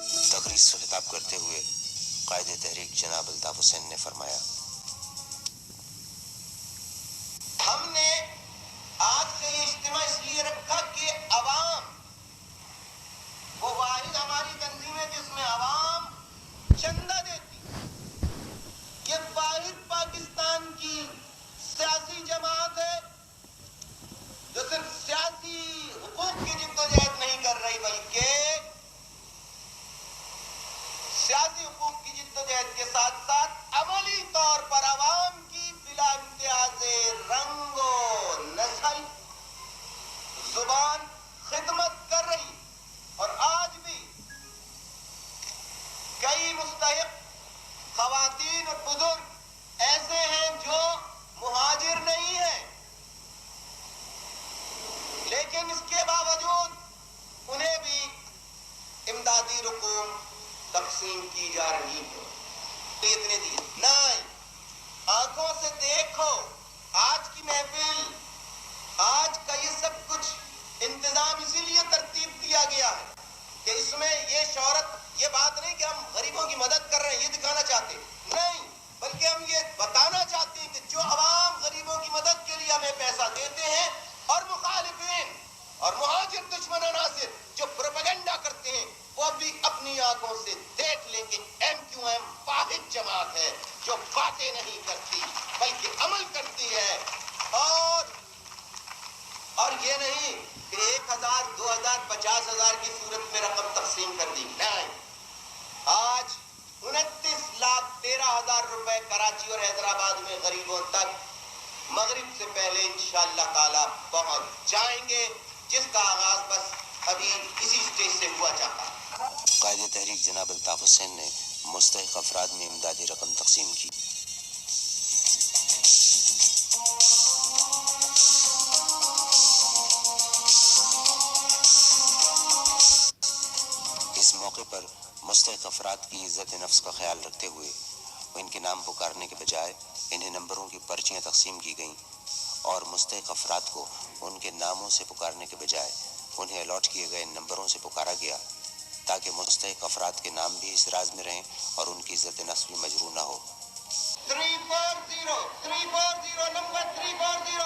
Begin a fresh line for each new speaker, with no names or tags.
تقریر سے خطاب کرتے ہوئے قائد تحریک جناب الطاف حسین نے فرمایا،
ہم نے آج کا یہ اجتماع اس لیے رکھا کہ عوام وہ واحد ہماری تنظیم ہے جس میں عوام چندہ دیتی، یہ واحد پاکستان کی سیاسی جماعت ہے جو صرف سیاسی حقوق کی جدوجہد نہیں کر رہی بلکہ سیاسی حقوق کی جدوجہد کے ساتھ ساتھ عملی طور پر عوام کی بلا امتیاز رنگ و نسل زبان خدمت کر رہی، اور آج بھی کئی مستحق خواتین اور بزرگ ایسے ہیں جو مہاجر نہیں ہیں، لیکن اس کے باوجود انہیں بھی امدادی رقوم تقسیم کی جا رہی ہے۔ اتنے دیے نہیں، آنکھوں سے دیکھو آج کی محفل، آج کا یہ سب کچھ انتظام اسی لیے ترتیب دیا گیا ہے کہ اس میں یہ شہرت، یہ بات نہیں کہ ہم غریبوں کی مدد کر رہے ہیں یہ دکھانا چاہتے نہیں، بلکہ ہم یہ بتانا چاہتے ہیں کہ جو عوام غریبوں کی مدد کے لیے ہمیں پیسہ دیتے ہیں اور مخالفین اور مہاجر دشمن عناصر جو پروپیگنڈا کرتے ہیں وہ ابھی اپنی آنکھوں سے دیکھ لیں کہ ایم کیو ایم واحد جماعت ہے جو باتیں نہیں کرتی بلکہ عمل کرتی ہے، اور یہ نہیں کہ 1000 2000 50,000 کی صورت میں رقم تقسیم کر دی، نہیں، آج 29,13,000 روپے کراچی اور حیدرآباد میں غریبوں تک مغرب سے پہلے انشاءاللہ تعالی پہنچ جائیں گے، جس کا آغاز بس ابھی اسی سٹیج سے ہوا چاہتا ہے۔
قائد تحریک جناب الطاف حسین نے مستحق افراد میں امدادی رقم تقسیم کی۔ اس موقع پر مستحق افراد کی عزت نفس کا خیال رکھتے ہوئے ان کے نام پکارنے کے بجائے انہیں نمبروں کی پرچیاں تقسیم کی گئیں، اور مستحق افراد کو ان کے ناموں سے پکارنے کے بجائے انہیں الاٹ کیے گئے نمبروں سے پکارا گیا تاکہ مستحق افراد کے نام بھی اس راز میں رہیں اور ان کی عزت نفس بھی مجروح نہ ہو۔
340 نمبر 340